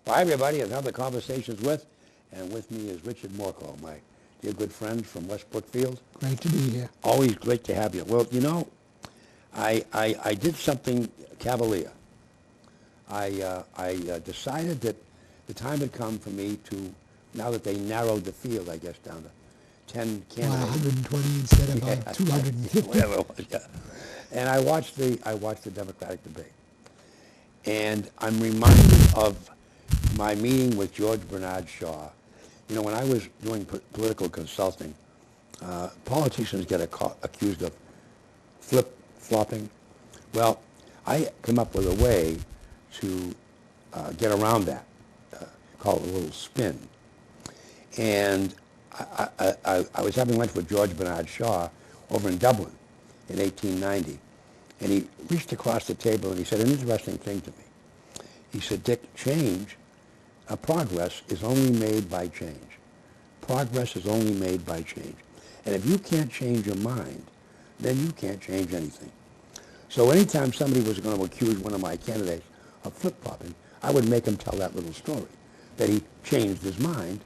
Well, hi, everybody. Another Conversations with, and with me is Richard Morco, my dear good friend from West Brookfield. Great to be here. Always great to have you. Well, you know, I did something cavalier. I decided that the time had come for me to, now that they narrowed the field, I guess, down to 10 Well, candidates. 120 instead of 250. Whatever it was, yeah. And I watched the Democratic debate. And I'm reminded of my meeting with George Bernard Shaw. You know, when I was doing political consulting, politicians get accused of flip-flopping. Well, I came up with a way to get around that, call it a little spin. And I was having lunch with George Bernard Shaw over in Dublin in 1890. And he reached across the table and he said an interesting thing to me. He said, Dick, progress is only made by change. Progress is only made by change. And if you can't change your mind, then you can't change anything. So anytime somebody was going to accuse one of my candidates of flip-flopping, I would make him tell that little story, that he changed his mind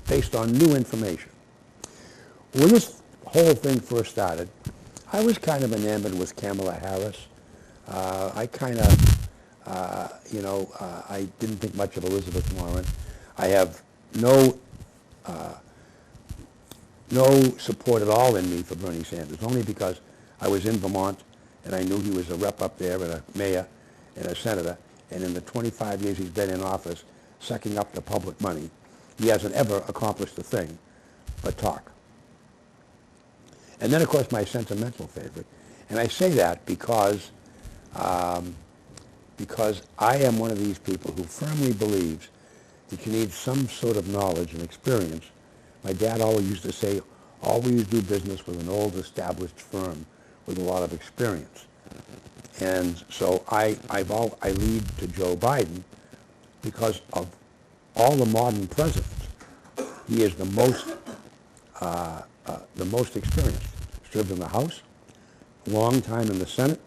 based on new information. When this whole thing first started, I was kind of enamored with Kamala Harris. I didn't think much of Elizabeth Warren. I have no support at all in me for Bernie Sanders, only because I was in Vermont and I knew he was a rep up there and a mayor and a senator, and in the 25 years he's been in office, sucking up the public money, he hasn't ever accomplished a thing but talk. And then, of course, my sentimental favorite, and I say that because I am one of these people who firmly believes that you need some sort of knowledge and experience. My dad always used to say, always do business with an old established firm with a lot of experience. And so I lead to Joe Biden because of all the modern presidents. He is the most experienced. Served in the House, long time in the Senate,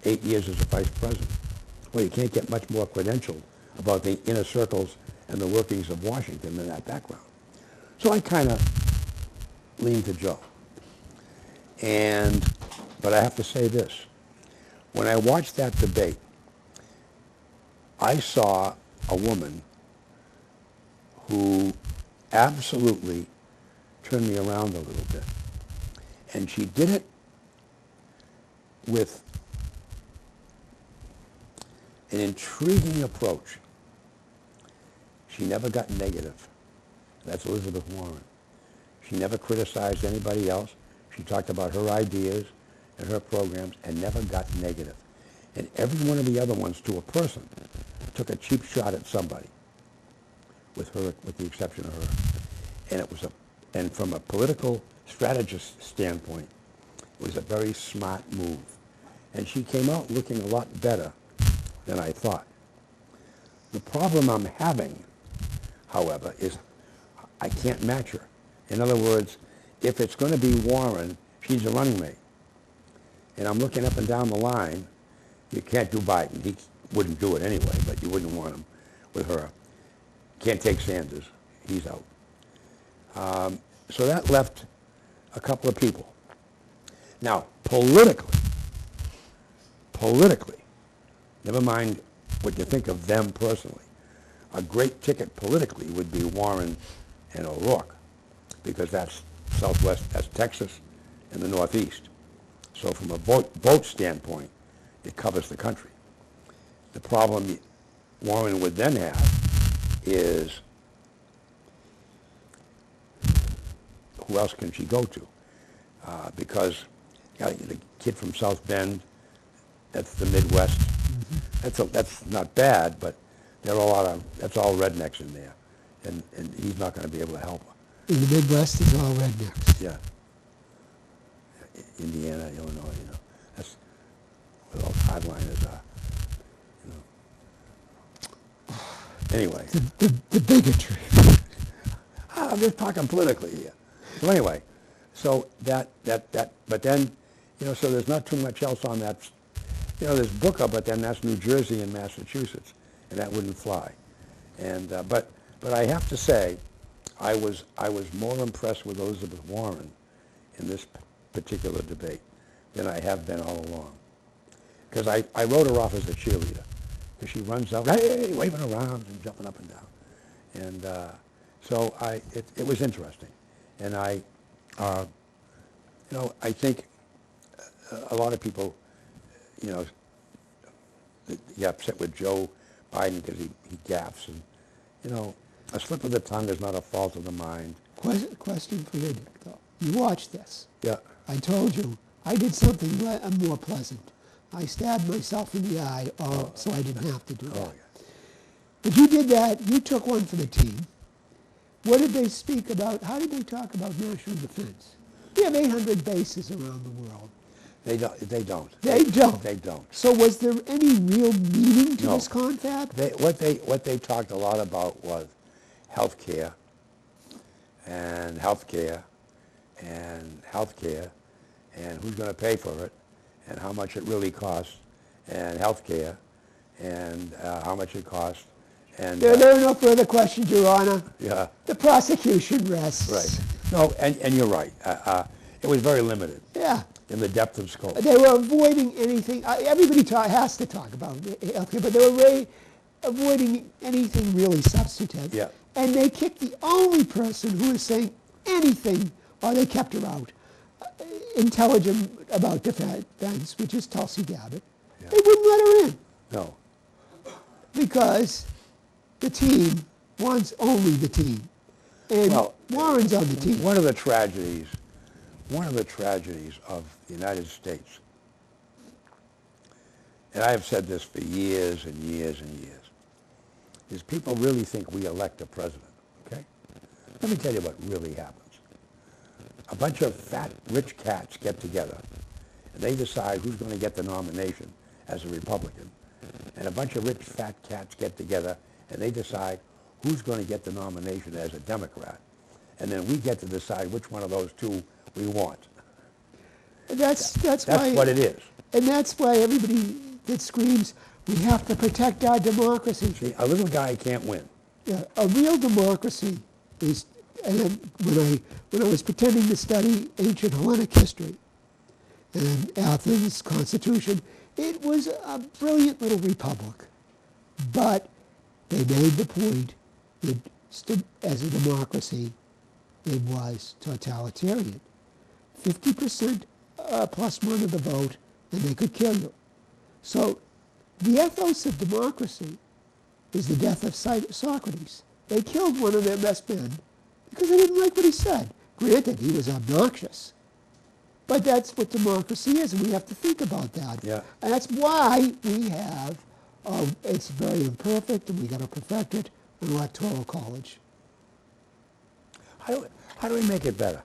8 years as a vice president. Well, you can't get much more credentialed about the inner circles and the workings of Washington than that background. So I kind of lean to Joe. But I have to say this. When I watched that debate, I saw a woman who absolutely turned me around a little bit. And she did it with an intriguing approach. She never got negative. That's Elizabeth Warren. She never criticized anybody else. She talked about her ideas and her programs and never got negative. And every one of the other ones, to a person, took a cheap shot at somebody, with the exception of her. And from a political strategist standpoint, it was a very smart move. And she came out looking a lot better than I thought. The problem I'm having, however, is I can't match her. In other words, if it's going to be Warren, she's a running mate. And I'm looking up and down the line. You can't do Biden. He wouldn't do it anyway, but you wouldn't want him with her. Can't take Sanders. He's out. So that left a couple of people. Now, politically, never mind what you think of them personally, a great ticket politically would be Warren and O'Rourke, because that's Southwest, that's Texas and the Northeast. So from a vote standpoint, it covers the country. The problem Warren would then have is, who else can she go to? Because the kid from South Bend, that's the Midwest. Mm-hmm. That's not bad, but that's all rednecks in there, and he's not going to be able to help her. In the Midwest, it's all rednecks. Yeah. Indiana, Illinois, that's where those hardliners are. Anyway. The bigotry. I'm just talking politically here. So anyway, but then, so there's not too much else on that. There's Booker, but then that's New Jersey and Massachusetts, and that wouldn't fly. And but I have to say, I was more impressed with Elizabeth Warren in this particular debate than I have been all along. Because I wrote her off as a cheerleader. Because she runs out, hey, waving her arms and jumping up and down. And so it was interesting. And I think a lot of people, get upset with Joe Biden because he gaffes. And, a slip of the tongue is not a fault of the mind. Question for you, Dick, though. You watched this. Yeah. I told you I did something more pleasant. I stabbed myself in the eye, so I didn't have to do that. Oh, yeah. But you did that. You took one for the team. What did they speak about? How did they talk about national defense? We have 800 bases around the world. They don't. They don't. They don't. They don't. So was there any real meaning to No. this confab? What they talked a lot about was health care and health care and health care and who's going to pay for it and how much it really costs and health care and how much it costs. And There are no further questions, Your Honor. yeah. The prosecution rests. Right. No, and you're right. It was very limited Yeah. in the depth of scope. They were avoiding anything. Everybody has to talk about healthcare, but they were avoiding anything really substantive. Yeah. And they kicked the only person who was saying anything, or they kept her out, intelligent about defense, which is Tulsi Gabbard. Yeah. They wouldn't let her in No. because the team wants only the team. And Well, Warren's on the team. One of the tragedies of the United States, and I have said this for years and years and years, is people really think we elect a president, okay? Let me tell you what really happens. A bunch of fat, rich cats get together, and they decide who's going to get the nomination as a Republican. And a bunch of rich, fat cats get together, and they decide who's going to get the nomination as a Democrat. And then we get to decide which one of those two we want. That's That's what it is. And that's why everybody that screams, we have to protect our democracy. See, a little guy can't win. Yeah, a real democracy is, and then when I was pretending to study ancient Hellenic history and Athens' constitution, it was a brilliant little republic. But they made the point that as a democracy, it was totalitarian. 50% plus one of the vote, and they could kill you. So the ethos of democracy is the death of Socrates. They killed one of their best men because they didn't like what he said. Granted, he was obnoxious. But that's what democracy is, and we have to think about that. Yeah. And that's why we have, it's very imperfect, and we got to perfect it, an electoral college. How do we make it better?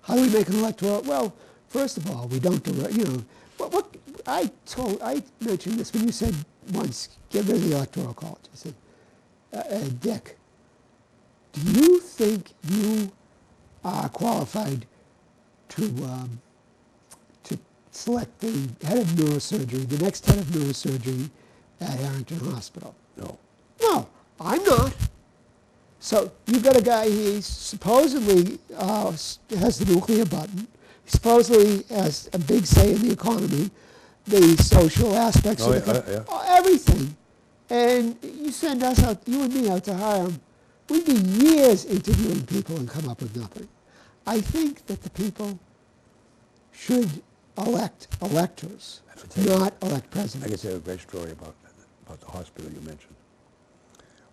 How do we make an electoral? Well, first of all, we don't do it. I mentioned this when you said once, get rid of the electoral college. I said, Dick, do you think you are qualified to select the head of neurosurgery, the next head of neurosurgery at Harrington Hospital? No. No, I'm not. So you've got a guy, he supposedly has the nuclear button, supposedly has a big say in the economy, the social aspects of it, everything. And you send us out, you and me out to hire him. We'd be years interviewing people and come up with nothing. I think that the people should elect electors, not elect I presidents. can tell you a great story about the hospital you mentioned.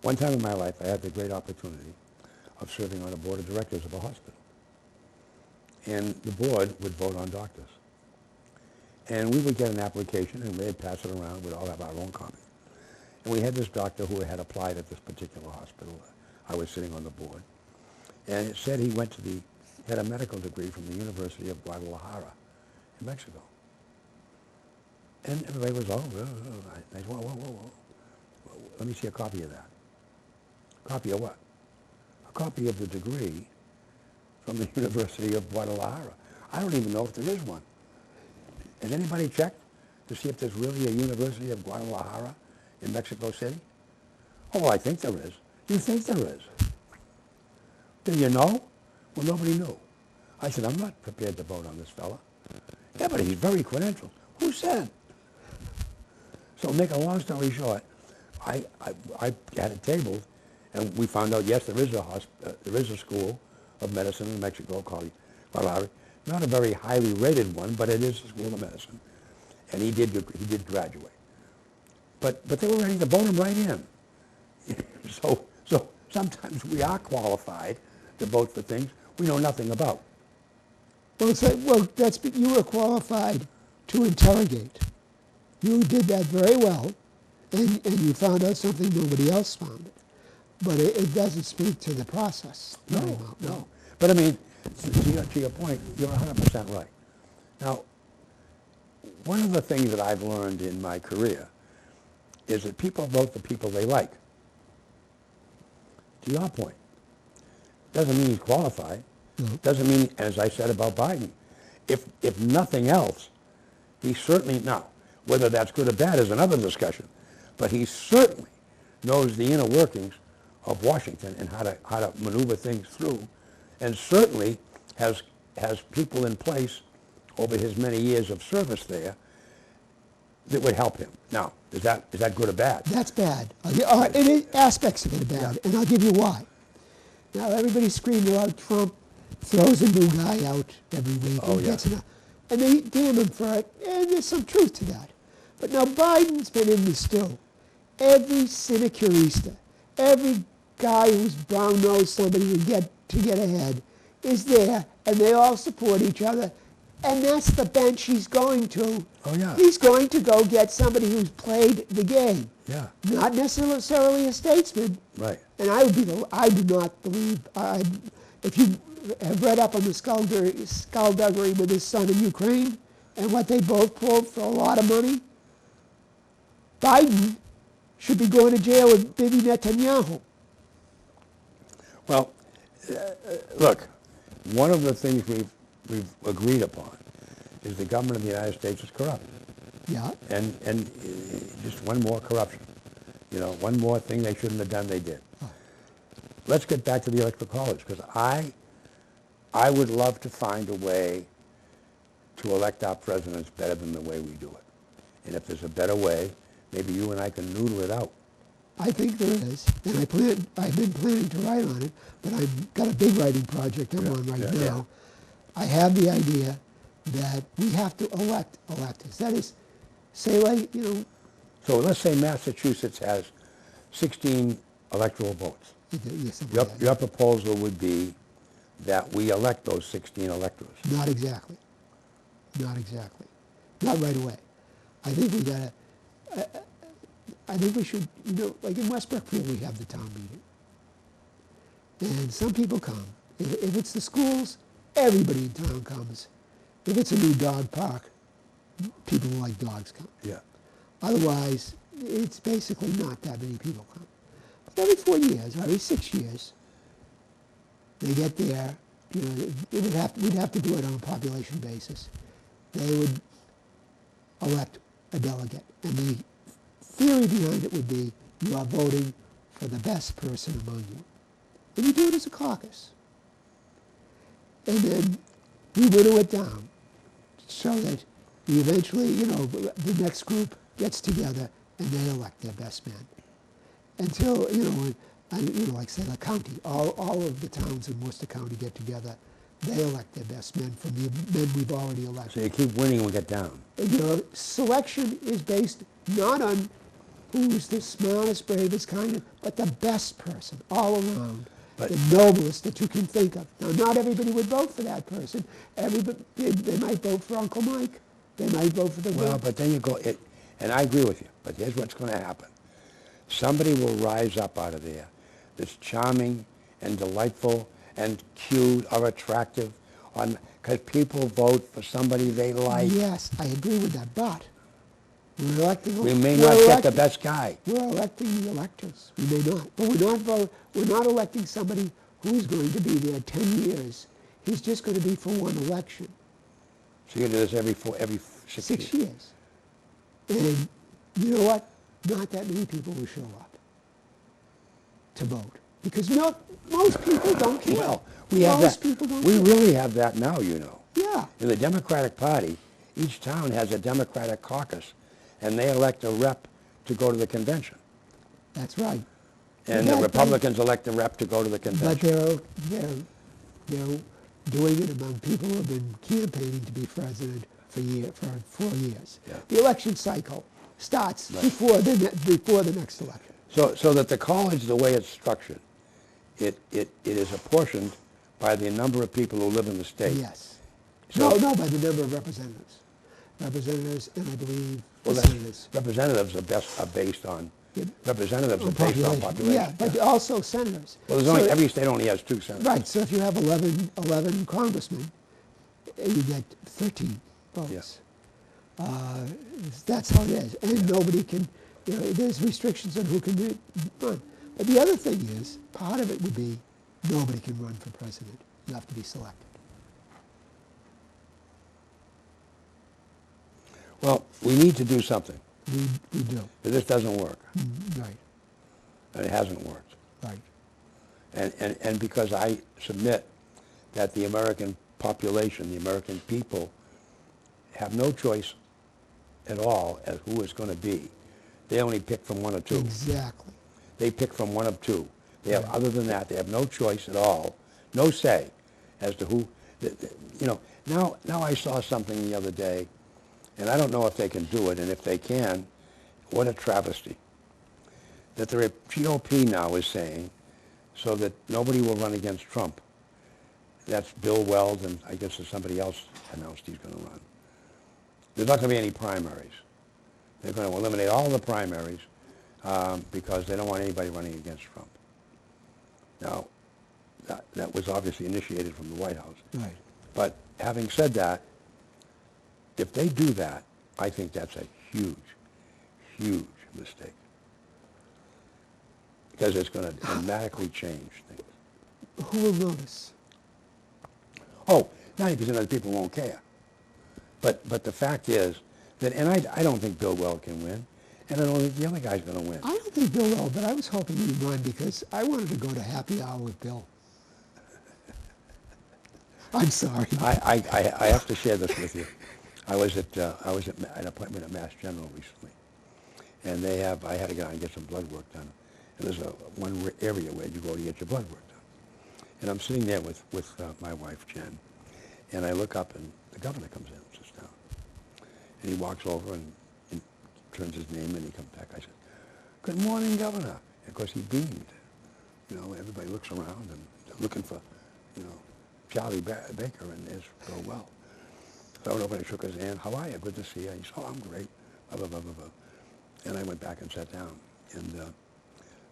One time in my life, I had the great opportunity of serving on a board of directors of a hospital. And the board would vote on doctors. And we would get an application, and they'd pass it around. We'd all have our own copy. And we had this doctor who had applied at this particular hospital. I was sitting on the board. And it said he had a medical degree from the University of Guadalajara in Mexico. And everybody was, I said, whoa. Let me see a copy of that. Copy of what? A copy of the degree from the University of Guadalajara. I don't even know if there is one. Has anybody checked to see if there's really a University of Guadalajara in Mexico City? Oh, I think there is. You think there is? Do you know? Well, nobody knew. I said, I'm not prepared to vote on this fella. Yeah, but he's very credentialed. Who said? So make a long story short, I had it tabled, and we found out, yes, there is a school of medicine in Mexico called Guadalajara. Not a very highly rated one, but it is a school of medicine. And he did graduate. But they were ready to vote him right in. So sometimes we are qualified to vote for things we know nothing about. Well, you were qualified to interrogate. You did that very well, and you found out something nobody else found. But it doesn't speak to the process. No. But I mean, to your point, you're 100% right. Now, one of the things that I've learned in my career is that people vote the people they like. To your point. Doesn't mean he's qualified. No. Doesn't mean, as I said about Biden, if nothing else, he certainly, now, whether that's good or bad is another discussion, but he certainly knows the inner workings of Washington and how to maneuver things through, and certainly has people in place over his many years of service there that would help him. Now, is that good or bad? That's bad. Aspects of it are bad, and I'll give you why. Now, everybody's screaming about Trump throws a new guy out every week and they damn him for it, and there's some truth to that. But now Biden's been in the still. Every sinecurista, every guy who's brown-nosed somebody to get ahead is there, and they all support each other, and that's the bench he's going to. Oh, yeah. He's going to go get somebody who's played the game. Yeah. Not necessarily a statesman. Right. And I do not believe, if you have read up on the skullduggery with his son in Ukraine and what they both pulled for a lot of money, Biden should be going to jail with Bibi Netanyahu. Well, look, one of the things we've agreed upon is the government of the United States is corrupt. Yeah. And just one more corruption. One more thing they shouldn't have done, they did. Oh. Let's get back to the electoral college, because I would love to find a way to elect our presidents better than the way we do it. And if there's a better way, maybe you and I can noodle it out. I think there is, and I've been planning to write on it, but I've got a big writing project I'm on right now. Yeah. I have the idea that we have to elect electors. That is, say So let's say Massachusetts has 16 electoral votes. Your proposal would be that we elect those 16 electors. Not exactly. Not right away. I think we should, like in West Brookfield, we have the town meeting. And some people come. If it's the schools, everybody in town comes. If it's a new dog park, people who like dogs come. Yeah. Otherwise, it's basically not that many people come. But every 4 years, every 6 years, they get there. We'd have to do it on a population basis. They would elect a delegate. And the theory behind it would be you are voting for the best person among you. And you do it as a caucus. And then we whittle it down so that we eventually, the next group gets together and they elect their best man. Until, like say the county, all of the towns in Worcester County get together, they elect their best men from the men we've already elected. So you keep winning and we get down. Selection is based not on who's the smartest, bravest, kindest, but the best person all around. The noblest that you can think of. Now, not everybody would vote for that person. They might vote for Uncle Mike. They might vote for the... Well, but then you go... And I agree with you, but here's what's going to happen. Somebody will rise up out of there that's charming and delightful and cute or attractive, because people vote for somebody they like. Yes, I agree with that, but we're electing... We may not get the best guy. We're electing the electors. We may not. But we're not electing somebody who's going to be there 10 years. He's just going to be for one election. So you're going to do this every 6 years. And you know what? Not that many people will show up. to vote because most people don't care. Well, we have Most that. people don't We care. really have that now, you know. Yeah, In the Democratic Party, each town has a Democratic caucus, and they elect a rep to go to the convention. that's right. And the Republicans elect a rep to go to the But convention. they're doing it among people who have been campaigning to be president for 4 years. Yeah. The election cycle starts Right. before the next election. So that the college, the way it's structured, it is apportioned by the number of people who live in the state. Yes. So- No, by the number of representatives. Representatives, and I believe Well, the that's- senators. representatives are based on, Yeah. representatives are based on population. Yeah, but also senators. Well, So- every state only has 2 senators. Right, so if you have 11 congressmen, you get 13 votes. That's how it is. And nobody can, there's restrictions on who can run. But the other thing is, part of it would be, nobody can run for president. You have to be selected. Well, we need to do something. We do. This doesn't work, Right, and it hasn't worked. right. And because I submit that the American population, the American people, have no choice at all as who it's going to be. They only pick from one or two. Exactly. They pick from one of two. They have, other than that, they have no choice at all, no say as to who. Now I saw something the other day, and I don't know if they can do it, and if they can, what a travesty. That the GOP now is saying, so that nobody will run against Trump. That's Bill Weld, and I guess there's somebody else announced he's going to run. There's not going to be any primaries. They're going to eliminate all the primaries because they don't want anybody running against Trump. Now, that was obviously initiated from the White House. Right. But having said that, if they do that, I think that's a huge, huge mistake. Because it's going to dramatically change things. Who will notice? Oh, 90% of the people won't care. But the fact is that, and I don't think Bill Weld can win, and I don't think the other guy's going to win. I don't think Bill will, but I was hoping he'd run because I wanted to go to happy hour with Bill. I'm sorry. I have to share this with you. I was at an appointment at Mass General recently, and I had to go out and get some blood work done. And there's one area where you go to get your blood work done. And I'm sitting there with my wife Jen, and I look up and the governor comes in and sits down, and he walks over and turns his name and he comes back. I said, "Good morning, Governor." And of course he beamed. Everybody looks around and they're looking for, Charlie Baker, and there's Bill Weld. So I went over and I shook his hand. "How are you? Good to see you." He said, "Oh, I'm great." Blah, blah, blah, blah, blah. And I went back and sat down. And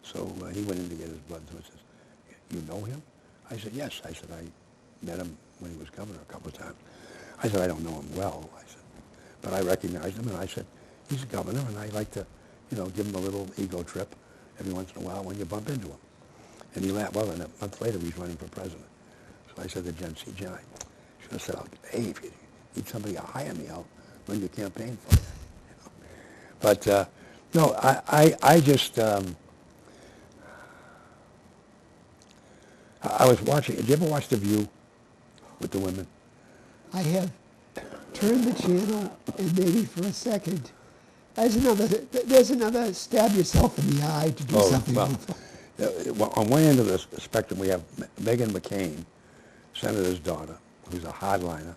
so he went in to get his blood. So he says, "You know him?" I said, "Yes." I said, "I met him when he was governor a couple of times." I said, "I don't know him well." I said, "But I recognized him." And I said, "He's a governor, and I like to, give him a little ego trip every once in a while when you bump into him." And he laughed. Well, and a month later, he's running for president. So I said to Jen, "See, Jen, I should have said, hey, if you need somebody to hire me, I'll run your campaign for you." But, no, I just, I was watching, did you ever watch The View with the women? I have turned the channel, and maybe for a second, there's another stab yourself in the eye to do something. Well, on one end of the spectrum, we have Meghan McCain, senator's daughter, who's a hardliner.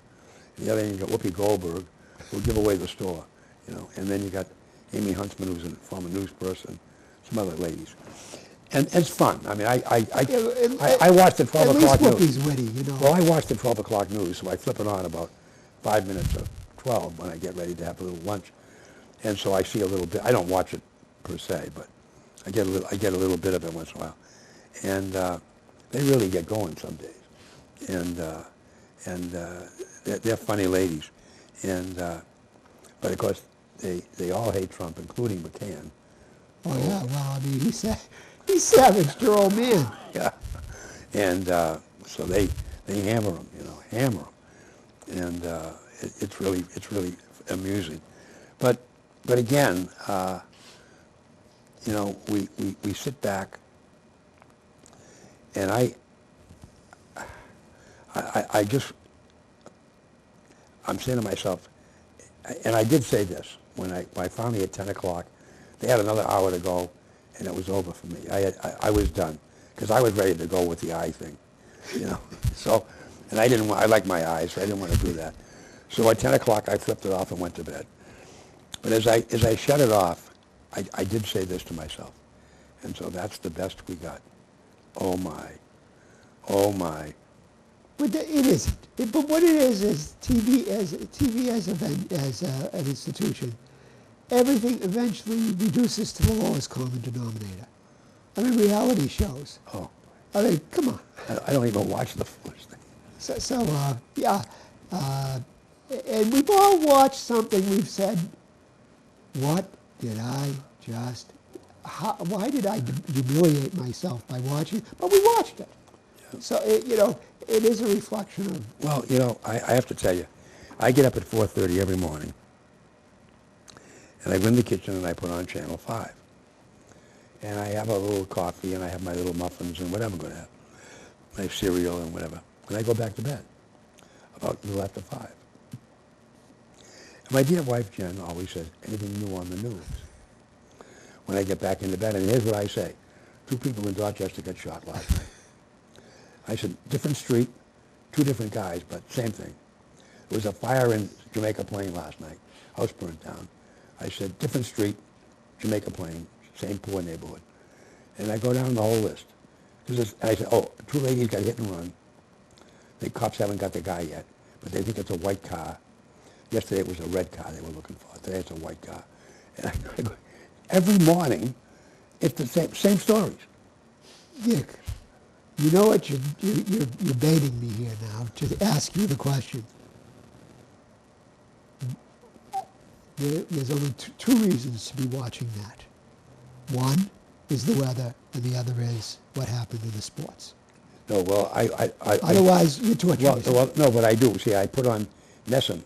And the other end, you got Whoopi Goldberg, who'll give away the store, And then you got Amy Huntsman, who's a former news person, some other ladies. And it's fun. I mean, I watched the 12 o'clock news. At least Whoopi's witty, Well, I watch the 12 o'clock news, so I flip it on about 5 minutes of 12 when I get ready to have a little lunch. And so I see a little bit. I don't watch it per se, but I get a little bit of it once in a while. And they really get going some days. And they're funny ladies. And but of course they all hate Trump, including McCann. Oh yeah, well I mean he savaged your old man. Yeah. And so they hammer him, hammer him. And it's really amusing. But again, we sit back And I'm saying to myself, and I did say this, when I finally at 10 o'clock, they had another hour to go, and it was over for me. I was done, because I was ready to go with the eye thing, you know. So, and I like my eyes, so I didn't want to do that. So at 10 o'clock, I flipped it off and went to bed. But as I shut it off, I did say this to myself, and so that's the best we got. Oh my, oh my. But it isn't. But what it is TV as an institution. Everything eventually reduces to the lowest common denominator. I mean, reality shows. Oh, I mean, come on. I don't even watch the foolish thing. Yeah. And we've all watched something we've said, what did I just, why did I humiliate myself by watching it? But we watched it. Yeah. So, it is a reflection of... Well, I have to tell you, I get up at 4:30 every morning, and I go in the kitchen and I put on Channel 5. And I have a little coffee and I have my little muffins and whatever I'm going to have, my cereal and whatever. And I go back to bed about a little after 5. And my dear wife, Jen, always says, anything new on the news? When I get back into bed, and here's what I say. 2 people in Dorchester got shot last night. I said, different street, 2 different guys, but same thing. There was a fire in Jamaica Plain last night. House burned down. I said, different street, Jamaica Plain, same poor neighborhood. And I go down the whole list. And I said, 2 ladies got hit and run. The cops haven't got the guy yet, but they think it's a white car. Yesterday it was a red car they were looking for. Today it's a white car. And I go, every morning, it's the same stories. Dick, you know what? You're baiting me here now to ask you the question. There's only 2 reasons to be watching that. One is the weather, and the other is what happened in the sports. No, well, otherwise, you're torturing yourself. Well, no, but I do. See, I put on Nessun,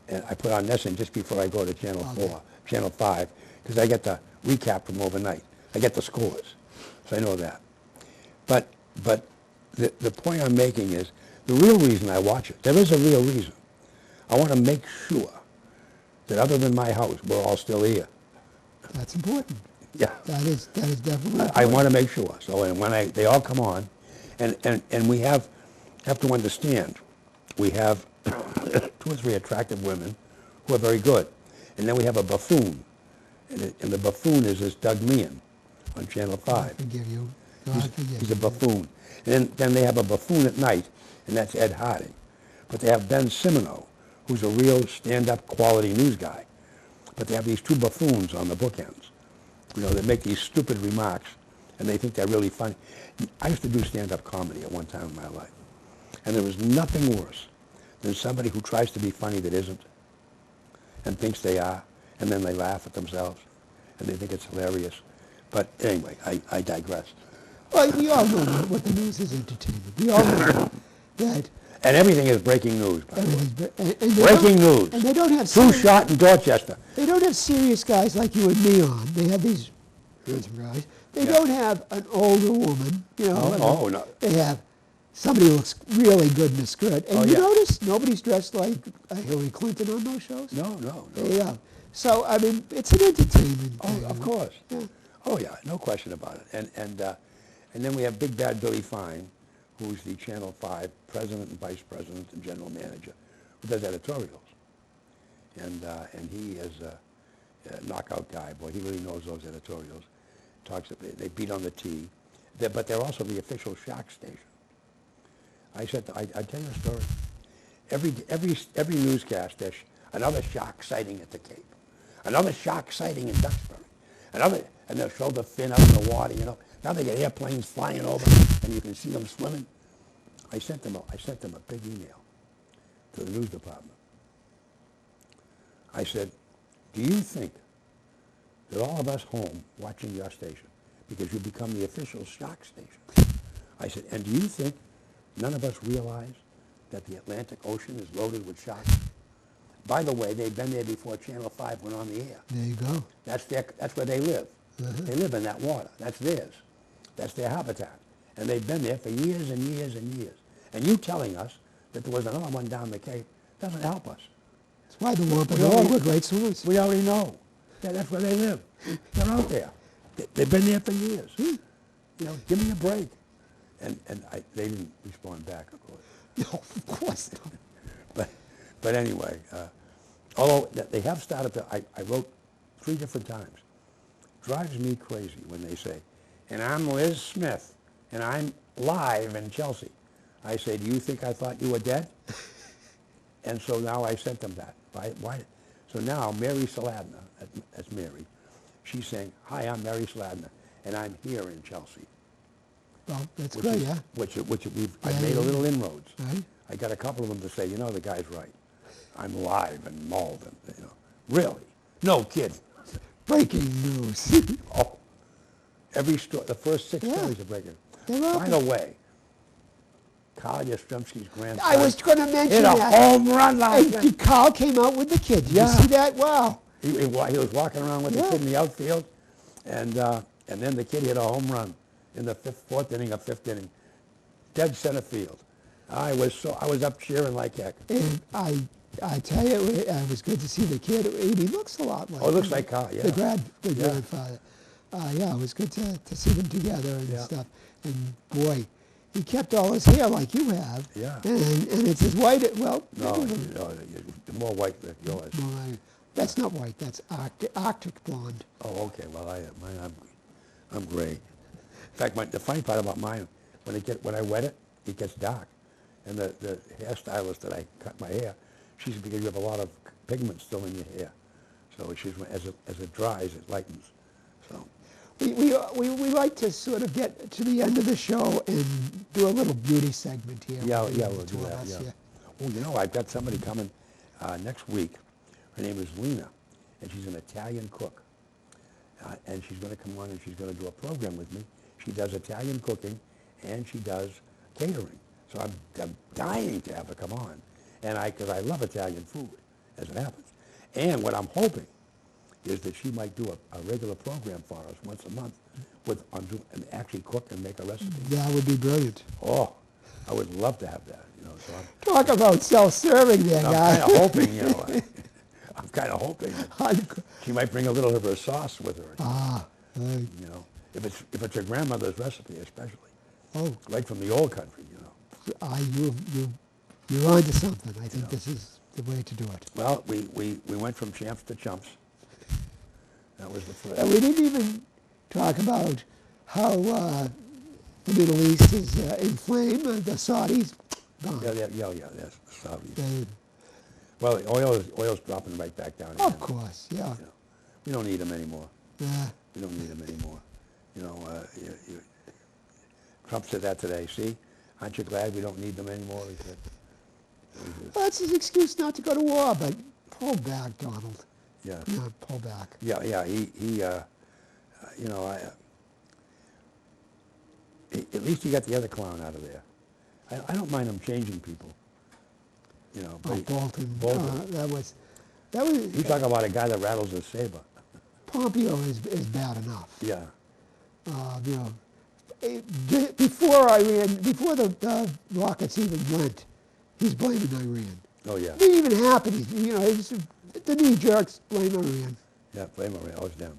and I put on Nessun just before I go to Channel 4, Channel 5, because I get the recap from overnight. I get the scores, so I know that. But the point I'm making is the real reason I watch it. There is a real reason. I want to make sure that other than my house, we're all still here. That's important. Yeah. That is definitely important. I want to make sure. So and when they all come on, and we have to understand, we have 2 or 3 attractive women who are very good. And then we have a buffoon. And the buffoon is this Doug Meehan on Channel 5. God forgive you. He's a buffoon. And then they have a buffoon at night, and that's Ed Harding. But they have Ben Simino, who's a real stand-up quality news guy. But they have these 2 buffoons on the bookends, that make these stupid remarks, and they think they're really funny. I used to do stand-up comedy at one time in my life, and there was nothing worse than somebody who tries to be funny that isn't, and thinks they are, and then they laugh at themselves, and they think it's hilarious. But anyway, I digress. Well, we all know what the news is entertainment. We all know that. And everything is breaking news, by the way. Breaking news. And they don't have... 2 shot in Dorchester. They don't have serious guys like you and me on. They have these handsome guys. They don't have an older woman, Oh, no. They have somebody who looks really good in a skirt. And notice nobody's dressed like Hillary Clinton on those shows? No. Yeah. So, I mean, it's an entertainment thing. Oh, of course. Yeah. Oh, yeah, no question about it. And then we have Big Bad Billy Fine, who's the Channel 5 president and vice president and general manager, who does editorials. And he is a knockout guy. Boy, he really knows those editorials. They beat on the T. But they're also the official shark station. I tell you a story. Every newscast, there's another shark sighting at the Cape, another shark sighting in Duxbury, and they'll show the fin out in the water. Now they get airplanes flying over, and you can see them swimming. I sent them a big email to the news department. I said, do you think that all of us home watching your station, because you become the official shark station, I said, and do you think none of us realize that the Atlantic Ocean is loaded with sharks? By the way, they've been there before Channel 5 went on the air. There you go. That's where they live. Uh-huh. They live in that water. That's theirs. That's their habitat. And they've been there for years and years and years. And you telling us that there was another one down the Cape doesn't help us. That's why the Wampanoag already- were great swimmers. We already know. Yeah, that's where they live. They're out there. They've been there for years. You know, give me a break. And they didn't respond back, of course. No, of course not. But anyway, although they have started to, I wrote 3 different times. Drives me crazy when they say, and I'm Liz Smith, and I'm live in Chelsea. I say, do you think I thought you were dead? And so now I sent them that. Why? So now Mary Saladna, that's Mary, she's saying, hi, I'm Mary Saladna, and I'm here in Chelsea. Well, that's great, yeah. I've made a little inroads. Right. I got a couple of them to say, you know, the guy's right. I'm live in Malden, you know. Really? No kid. Breaking news. Oh, every story, the first 6 stories are breaking. They're out By the way, Carl Yastrzemski's grandson I was going to mention hit a that. home run last night. And Carl came out with the kid. Did Yeah. you see that? Wow. He was walking around with the Yeah. kid in the outfield, and then the kid hit a home run in the 4th inning of 5th inning, dead center field. I was up cheering like heck. And I tell you, it was good to see the kid. He looks a lot like Oh, it looks like Carl, yeah. the Yeah. grandfather. Yeah, it was good to see them together and Yeah. stuff. And boy, he kept all his hair like you have. Yeah. And it's as white. No, No, the more white than yours. that's not white. That's Arctic blonde. Oh, okay. Well, I'm gray. In fact, the funny part about mine, when I wet it gets dark. And the hairstylist that I cut my hair, she said, because you have a lot of pigment still in your hair. So as it dries, it lightens. So We like to sort of get to the end of the show and do a little beauty segment here. yeah, with we'll the do two of that. us, Yeah. Oh, you know, I've got somebody coming next week. Her name is Lena, and she's an Italian cook. And she's going to come on and she's going to do a program with me. She does Italian cooking and she does catering. So I'm dying to have her come on, and because I love Italian food, as it happens. And what I'm hoping is that she might do a regular program for us once a month and actually cook and make a recipe. That would be brilliant. Oh, I would love to have that. You know, so Talk about self-serving there, I'm guy. kind of hoping, you know, I'm kind of hoping she might bring a little of her sauce with her. You know, if it's her grandmother's recipe, especially. Oh, Right from the old country, you know. you're onto something. I think this is the way to do it. Well, we went from champs to chumps. That was the first. And we didn't even talk about how the Middle East is inflamed. The Saudis, gone. Yeah, that's Saudis. They, Well, oil's dropping right back down again. of course, yeah. You know, we don't need them anymore. Yeah. We don't need them anymore. You know, Trump said that today. See, aren't you glad we don't need them anymore? He said. Well, that's his excuse not to go to war, but pull back, Donald. Yeah. Yeah, pull back. Yeah. He you know, at least he got the other clown out of there. I don't mind him changing people. You know, but Bolton. Bolton. That was. You talk about a guy that rattles his saber. Pompeo is bad enough. Yeah. You know, before the rockets even went, he's blaming Iran. Oh yeah. It didn't even happen. You know, the knee jerks blame Iran. Yeah, blame Iran. Always them.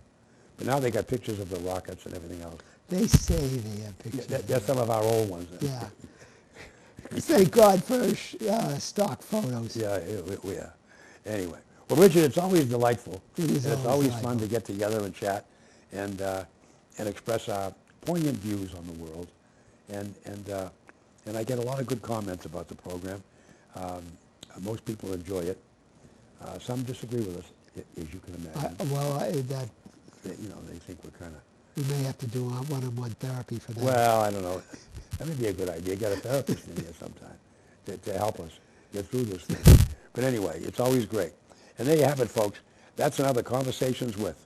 But now they got pictures of the rockets and everything else. They say they have pictures. They're some of our old ones. Yeah. Thank God for stock photos. Yeah. Anyway, well, Richard, it's always delightful. It is And it's always always fun to get together and chat and express our poignant views on the world. And I get a lot of good comments about the program. Most people enjoy it. Some disagree with us, as you can imagine. You know, they think we're kind of. We may have to do a one-on-one therapy for that. Well, I don't know. That may be a good idea. Get a therapist in here sometime to help us get through this thing. But anyway, it's always great. And there you have it, folks. That's another Conversations With.